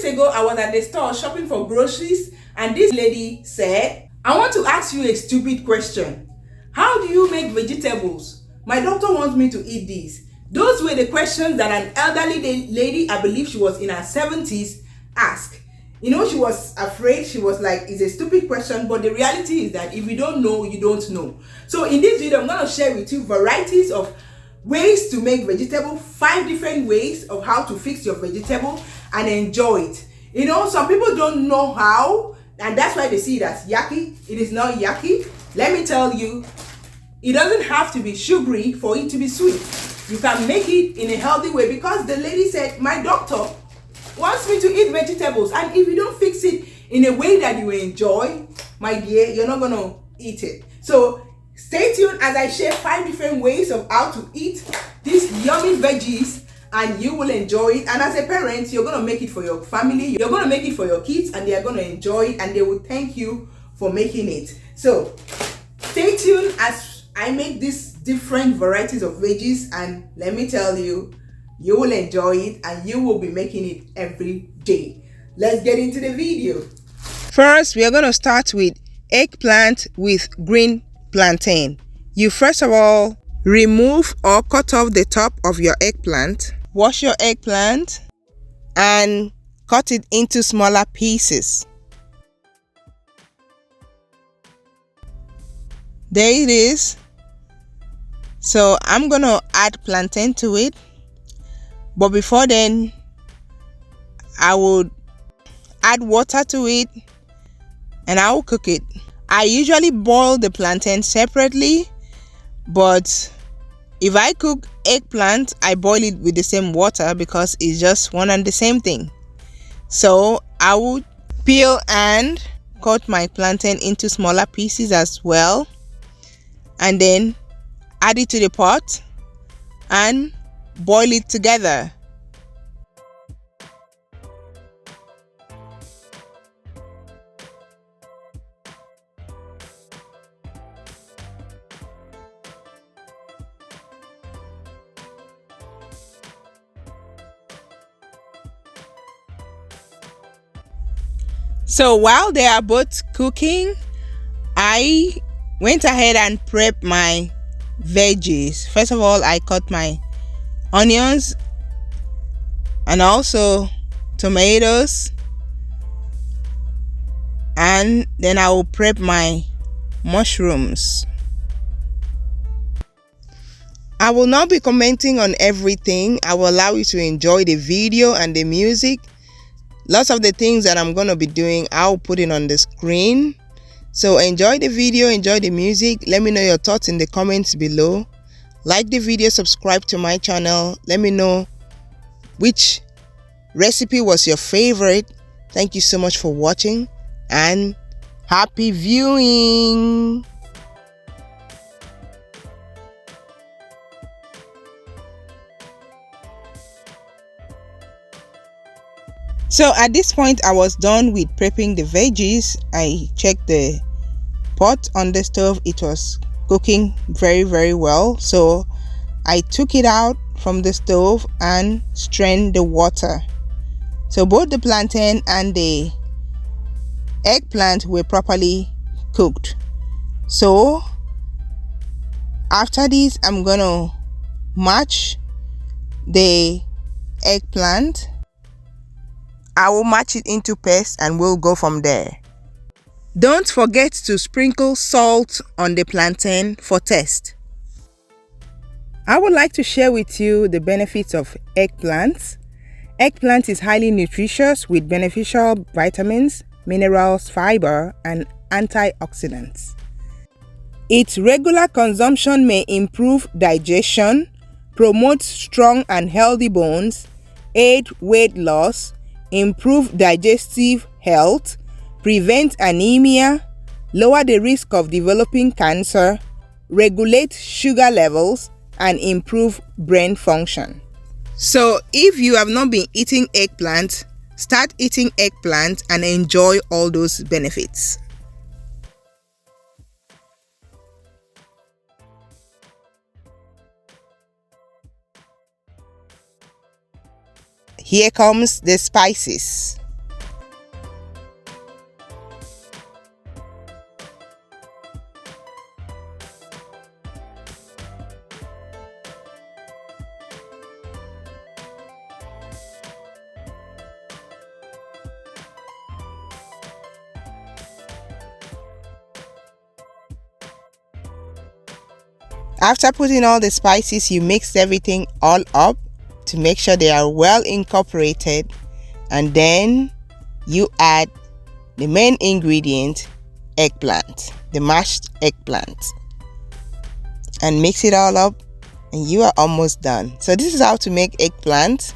days ago, I was at the store shopping for groceries, and this lady said, I want to ask you a stupid question. How do you make vegetables? My doctor wants me to eat these. Those were the questions that an elderly lady, I believe she was in her 70s, asked. You know, she was afraid. She was like, it's a stupid question, but the reality is that if you don't know, you don't know. So in this video, I'm going to share with you varieties of ways to make vegetable, 5 different ways of how to fix your vegetable and enjoy it. You know, some people don't know how, and that's why they see it as yucky. It is not yucky. Let me tell you, it doesn't have to be sugary for it to be sweet. You can make it in a healthy way, because the lady said, my doctor wants me to eat vegetables, and if you don't fix it in a way that you enjoy, my dear, you're not going to eat it. So stay tuned as I share 5 different ways of how to eat these yummy veggies, and you will enjoy it. And as a parent, you're going to make it for your family, you're going to make it for your kids, and they are going to enjoy it, and they will thank you for making it. So stay tuned as I make these different varieties of veggies, and let me tell you, you will enjoy it and you will be making it every day. Let's get into the video. First, we are going to start with eggplant with green plantain. You first of all remove or cut off the top of your eggplant. Wash your eggplant and cut it into smaller pieces. There it is. So I'm going to add plantain to it. But before then, I would add water to it and I will cook it. I usually boil the plantain separately, but if I cook eggplant, I boil it with the same water because it's just one and the same thing. So I would peel and cut my plantain into smaller pieces as well, and then add it to the pot and boil it together. So while they are both cooking, I went ahead and prepped my veggies. First of all, I cut my onions and also tomatoes, and then I will prep my mushrooms. I will not be commenting on everything. I will allow you to enjoy the video and the music. Lots of the things that I'm going to be doing, I'll put it on the screen. So enjoy the video, enjoy the music. Let me know your thoughts in the comments below. Like the video, subscribe to my channel. Let me know which recipe was your favorite. Thank you so much for watching and happy viewing. So at this point, I was done with prepping the veggies. I checked the pot on the stove. It was cooking very well. So I took it out from the stove and strained the water. So both the plantain and the eggplant were properly cooked. So after this, I'm gonna match the eggplant. I will match it into paste and we'll go from there. Don't forget to sprinkle salt on the plantain for taste. I would like to share with you the benefits of eggplant. Eggplant is highly nutritious with beneficial vitamins, minerals, fiber, and antioxidants. Its regular consumption may improve digestion, promote strong and healthy bones, aid weight loss, improve digestive health, prevent anemia, lower the risk of developing cancer, regulate sugar levels, and improve brain function. So if you have not been eating eggplant, start eating eggplant and enjoy all those benefits. Here comes the spices. After putting all the spices, you mix everything all up to make sure they are well incorporated, and then you add the main ingredient, eggplant, the mashed eggplant, and mix it all up, and you are almost done. So this is how to make eggplant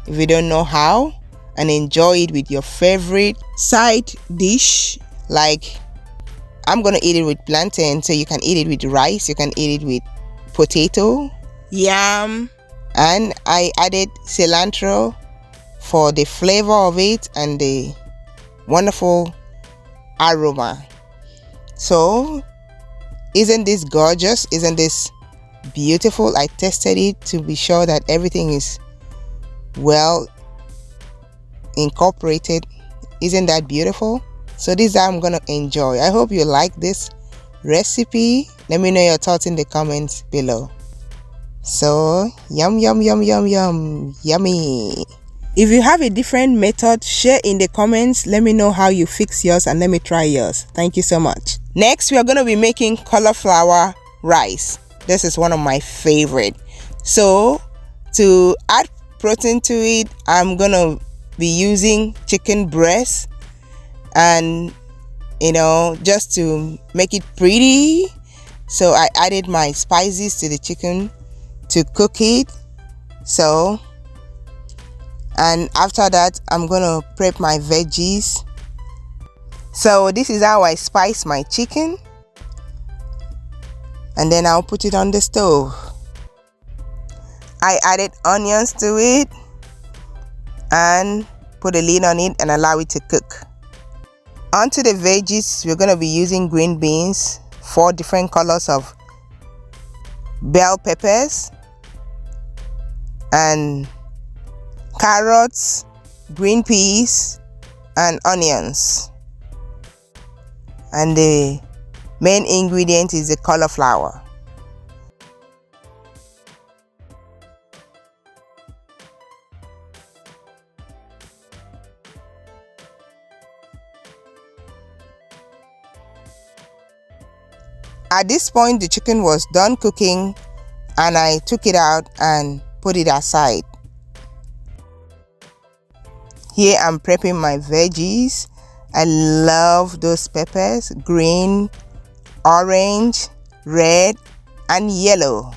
if you don't know how, and enjoy it with your favorite side dish. Like, I'm gonna eat it with plantain, so you can eat it with rice, you can eat it with potato, yam, and I added cilantro for the flavor of it and the wonderful aroma. So isn't this gorgeous? Isn't this beautiful? I tested it to be sure that everything is well incorporated. Isn't that beautiful? So this is how I'm gonna enjoy. I hope you like this recipe. Let me know your thoughts in the comments below. So yum yum yum yum yum, yummy. If you have a different method, share in the comments. Let me know how you fix yours and let me try yours. Thank you so much. Next, we are going to be making cauliflower rice. This is one of my favorite. So to add protein to it, I'm going to be using chicken breast, and just to make it pretty, so I added my spices to the chicken to cook it. So, and after that, I'm gonna prep my veggies. So this is how I spice my chicken, and then I'll put it on the stove. I added onions to it and put a lid on it and allow it to cook. Onto the veggies, we're gonna be using green beans, 4 different colors of bell peppers, and carrots, green peas, and onions. And the main ingredient is the cauliflower. At this point, the chicken was done cooking, and I took it out and put it aside. Here I'm prepping my veggies. I love those peppers: green, orange, red, and yellow.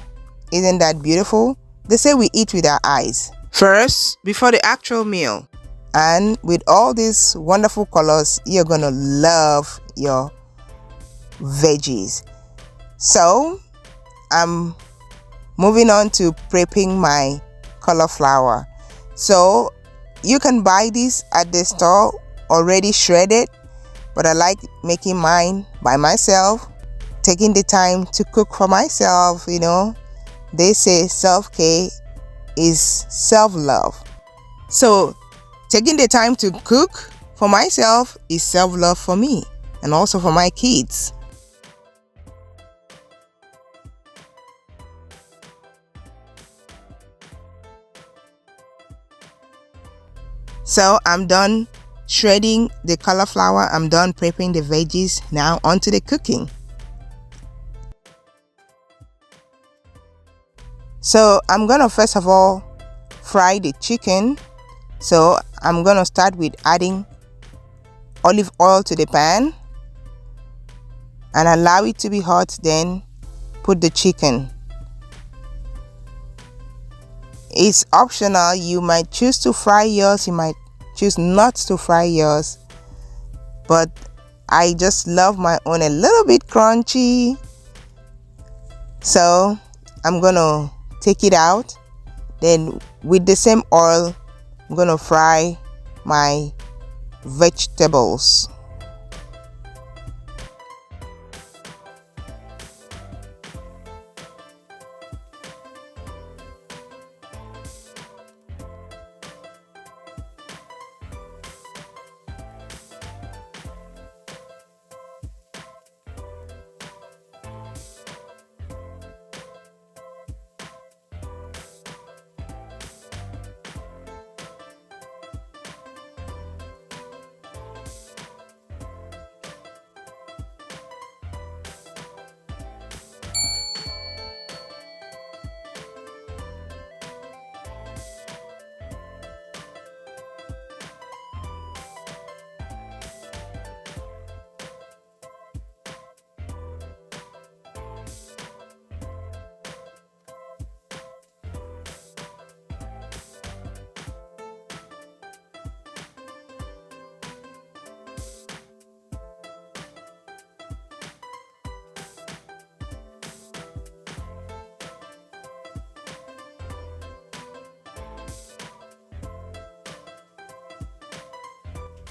Isn't that beautiful? They say we eat with our eyes first before the actual meal. And with all these wonderful colors, you're gonna love your veggies. So I'm moving on to prepping my cauliflower. So you can buy this at the store already shredded, but I like making mine by myself, taking the time to cook for myself. They say self-care is self-love. So taking the time to cook for myself is self-love for me, and also for my kids. So I'm done shredding the cauliflower. I'm done prepping the veggies. Now onto the cooking. So I'm gonna first of all fry the chicken. So I'm gonna start with adding olive oil to the pan and allow it to be hot, then put the chicken. It's optional. You might choose to fry yours, you might choose not to fry yours, but I just love my own a little bit crunchy. So I'm gonna take it out. Then with the same oil, I'm gonna fry my vegetables.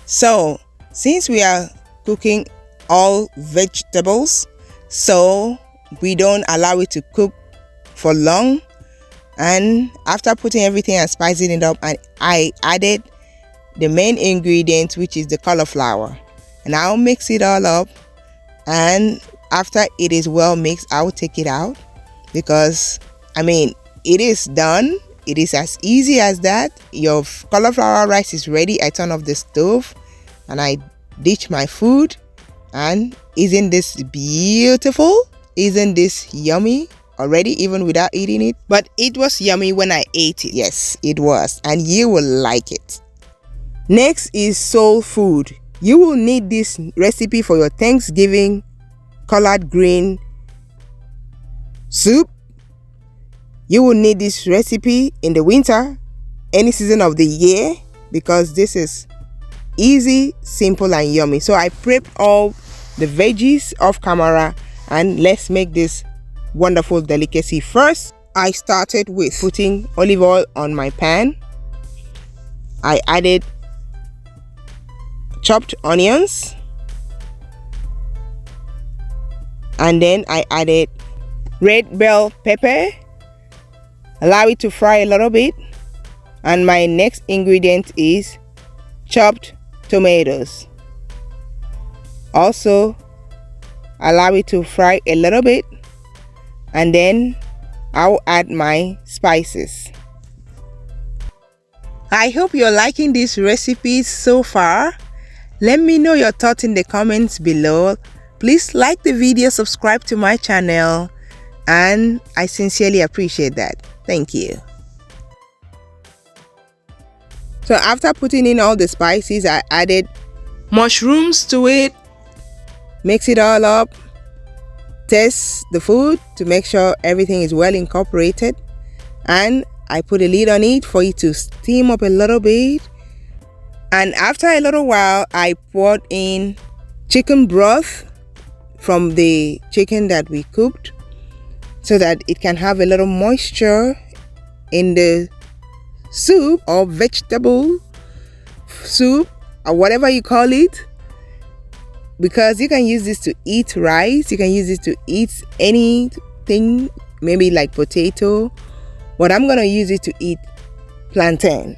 So since we are cooking all vegetables, so we don't allow it to cook for long, and after putting everything and spicing it up, and I added the main ingredient, which is the cauliflower, and I'll mix it all up. And after it is well mixed, I'll take it out, because it is done. It is as easy as that. Your cauliflower rice is ready. I turn off the stove and I dish my food. And isn't this beautiful? Isn't this yummy already, even without eating it? But it was yummy when I ate it. Yes, it was, and you will like it. Next is soul food. You will need this recipe for your Thanksgiving collard green soup. You will need this recipe in the winter, any season of the year, because this is easy, simple, and yummy. So I prepped all the veggies off camera, and let's make this wonderful delicacy. First, I started with putting olive oil on my pan. I added chopped onions, and then I added red bell pepper. Allow it to fry a little bit, and my next ingredient is chopped tomatoes. Also allow it to fry a little bit, and then I'll add my spices. I hope you're liking this recipe so far. Let me know your thoughts in the comments below. Please like the video, subscribe to my channel, and I sincerely appreciate that. Thank you. So after putting in all the spices, I added mushrooms to it. Mix it all up. Test the food to make sure everything is well incorporated. And I put a lid on it for it to steam up a little bit. And after a little while, I poured in chicken broth from the chicken that we cooked, so that it can have a little moisture in the soup or vegetable soup or whatever you call it, because you can use this to eat rice, you can use it to eat anything, maybe like potato, but I'm gonna use it to eat plantain.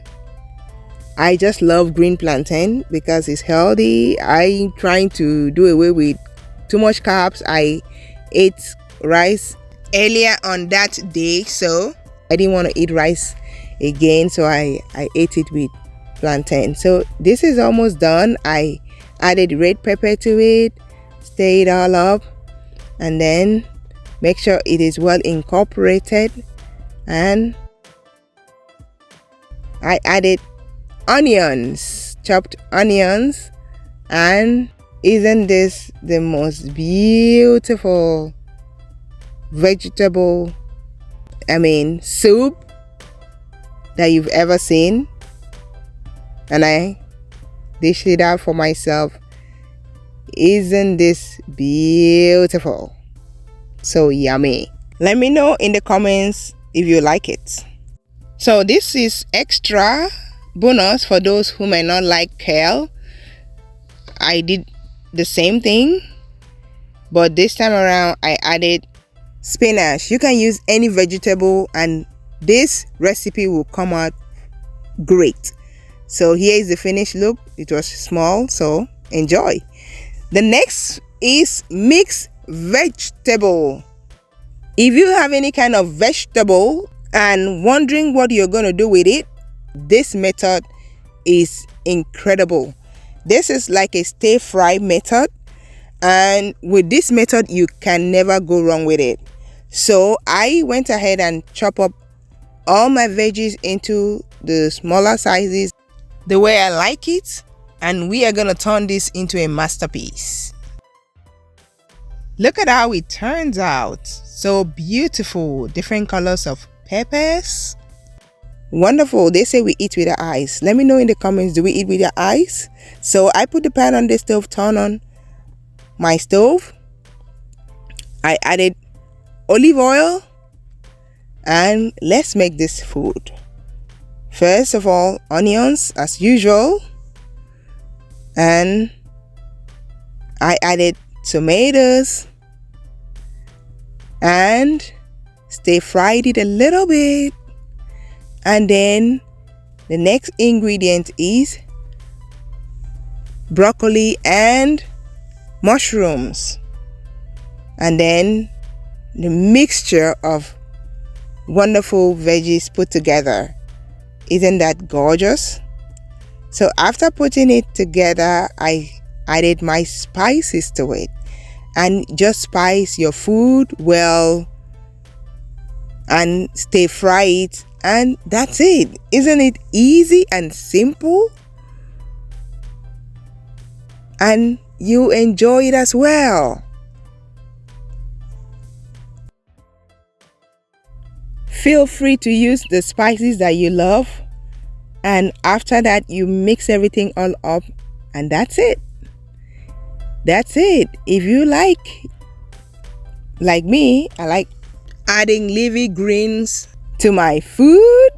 I just love green plantain because it's healthy. I'm trying to do away with too much carbs. I ate rice earlier on that day, so I didn't want to eat rice again, so I ate it with plantain. So this is almost done. I added red pepper to it, stir it all up, and then make sure it is well incorporated. And I added onions, chopped onions, and isn't this the most beautiful vegetable soup that you've ever seen? And I dished it out for myself. Isn't this beautiful? So yummy. Let me know in the comments if you like it. So this is extra bonus for those who may not like kale. I did the same thing, but this time around I added spinach. You can use any vegetable and this recipe will come out great. So here is the finished look. It was small, so enjoy. The next is mixed vegetable. If you have any kind of vegetable and wondering what you're going to do with it, this method is incredible. This is like a stir fry method, and with this method you can never go wrong with it. So I went ahead and chopped up all my veggies into the smaller sizes the way I like it, and we are gonna turn this into a masterpiece. Look at how it turns out. So beautiful. Different colors of peppers. Wonderful. They say we eat with our eyes. Let me know in the comments, do we eat with our eyes? So I put the pan on the stove, turn on my stove. I added olive oil, and let's make this food. First of all, onions as usual. and I added tomatoes and stir fried it a little bit. And then the next ingredient is broccoli and mushrooms, and then the mixture of wonderful veggies put together. Isn't that gorgeous? So after putting it together, I added my spices to it, and just spice your food well and stir fry it, and that's it. Isn't it easy and simple? And you enjoy it as well. Feel free to use the spices that you love, and after that you mix everything all up, and that's it. That's it. If you like me, I like adding leafy greens to my food,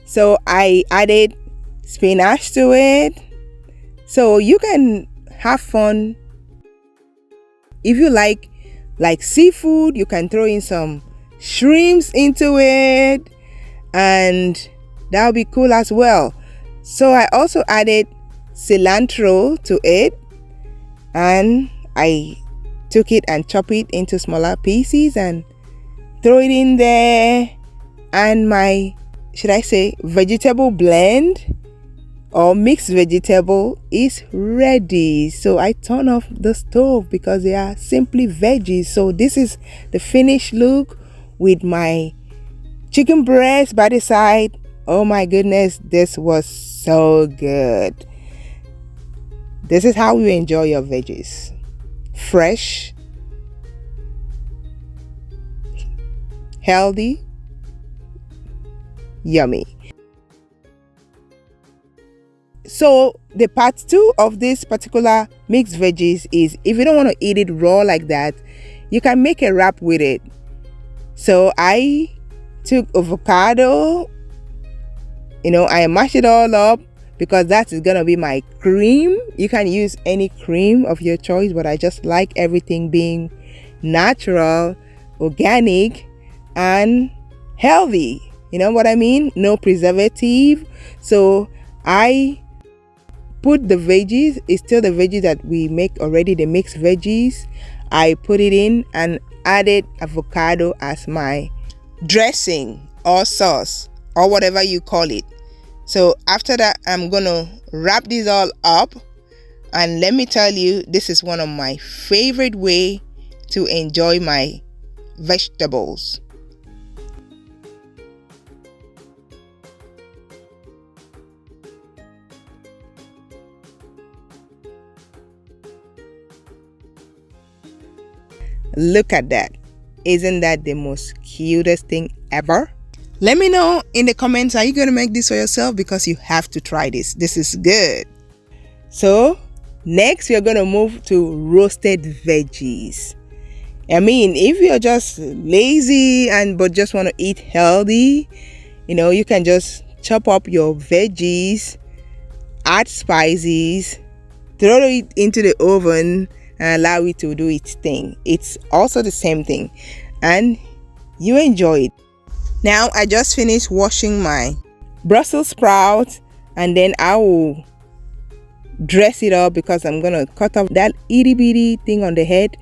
so I added spinach to it. So you can have fun. If you like seafood, you can throw in some shrimps into it, and that'll be cool as well. So I also added cilantro to it, and I took it and chopped it into smaller pieces and throw it in there, and my, should I say, vegetable blend or mixed vegetable is ready. So I turn off the stove because they are simply veggies. So this is the finished look with my chicken breast by the side. Oh my goodness, this was so good. This is how you enjoy your veggies. Fresh, healthy, yummy. So the part 2 of this particular mixed veggies is, if you don't want to eat it raw like that, you can make a wrap with it. So I took avocado, I mashed it all up because that is gonna be my cream. You can use any cream of your choice, but I just like everything being natural, organic, and healthy. You know what I mean? No preservative. So I put the veggies, it's still the veggies that we make already, the mixed veggies. I put it in and added avocado as my dressing or sauce or whatever you call it. So after that, I'm gonna wrap this all up, and let me tell you, this is one of my favorite way to enjoy my vegetables. Look at that. Isn't that the most cutest thing ever? Let me know in the comments, are you going to make this for yourself? Because you have to try this. This is good. So next we're going to move to roasted veggies. I mean, if you're just lazy but just want to eat healthy, you can just chop up your veggies, add spices, throw it into the oven, and allow it to do its thing. It's also the same thing, and you enjoy it. Now I just finished washing my Brussels sprouts, and then I will dress it up because I'm gonna cut off that itty bitty thing on the head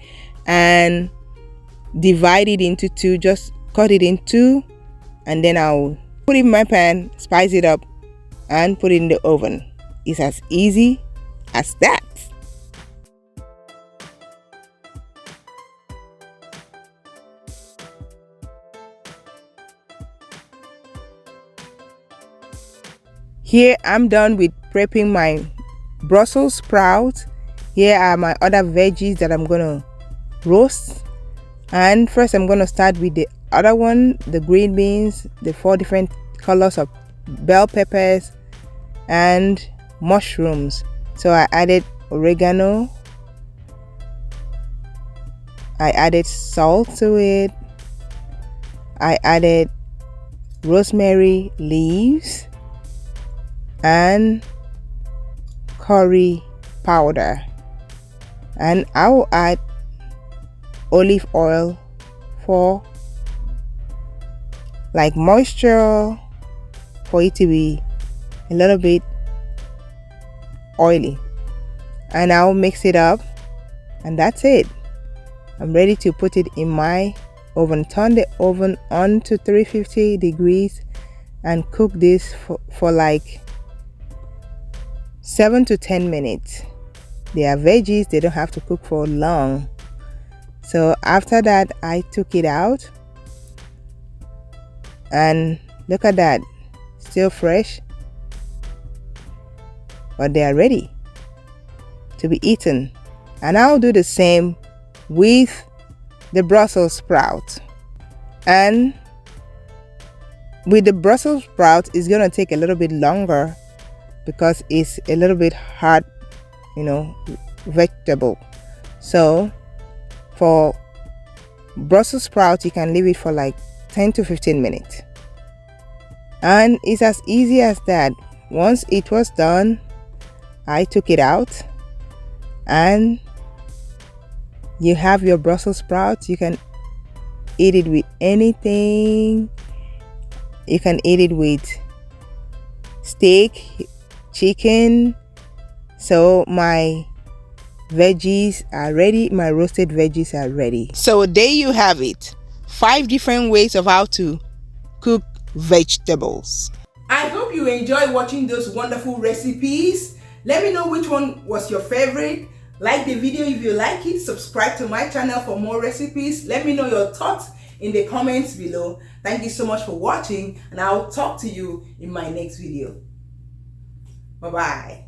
and divide it into two. Just cut it in two, and then I'll put it in my pan, spice it up, and put it in the oven. It's as easy as that. Here I'm done with prepping my Brussels sprouts. Here are my other veggies that I'm gonna roast. And first I'm gonna start with the other one, the green beans, the 4 different colors of bell peppers and mushrooms. So I added oregano, I added salt to it, I added rosemary leaves and curry powder, and I will add olive oil for like moisture, for it to be a little bit oily, and I'll mix it up, and that's it. I'm ready to put it in my oven. Turn the oven on to 350 degrees and cook this for like 7 to 10 minutes. They are veggies, they don't have to cook for long. So after that, I took it out, and look at that, still fresh, but they are ready to be eaten. And I'll do the same with the Brussels sprout. And with the Brussels sprout, it's gonna take a little bit longer because it's a little bit hard, vegetable. So for Brussels sprout, you can leave it for like 10 to 15 minutes, and it's as easy as that. Once it was done, I took it out, and you have your Brussels sprouts. You can eat it with anything. You can eat it with steak, chicken. So my veggies are ready. My roasted veggies are ready. So there you have it. 5 different ways of how to cook vegetables. I hope you enjoy watching those wonderful recipes. Let me know which one was your favorite. Like the video if you like it. Subscribe to my channel for more recipes. Let me know your thoughts in the comments below. Thank you so much for watching, and I'll talk to you in my next video. Bye bye.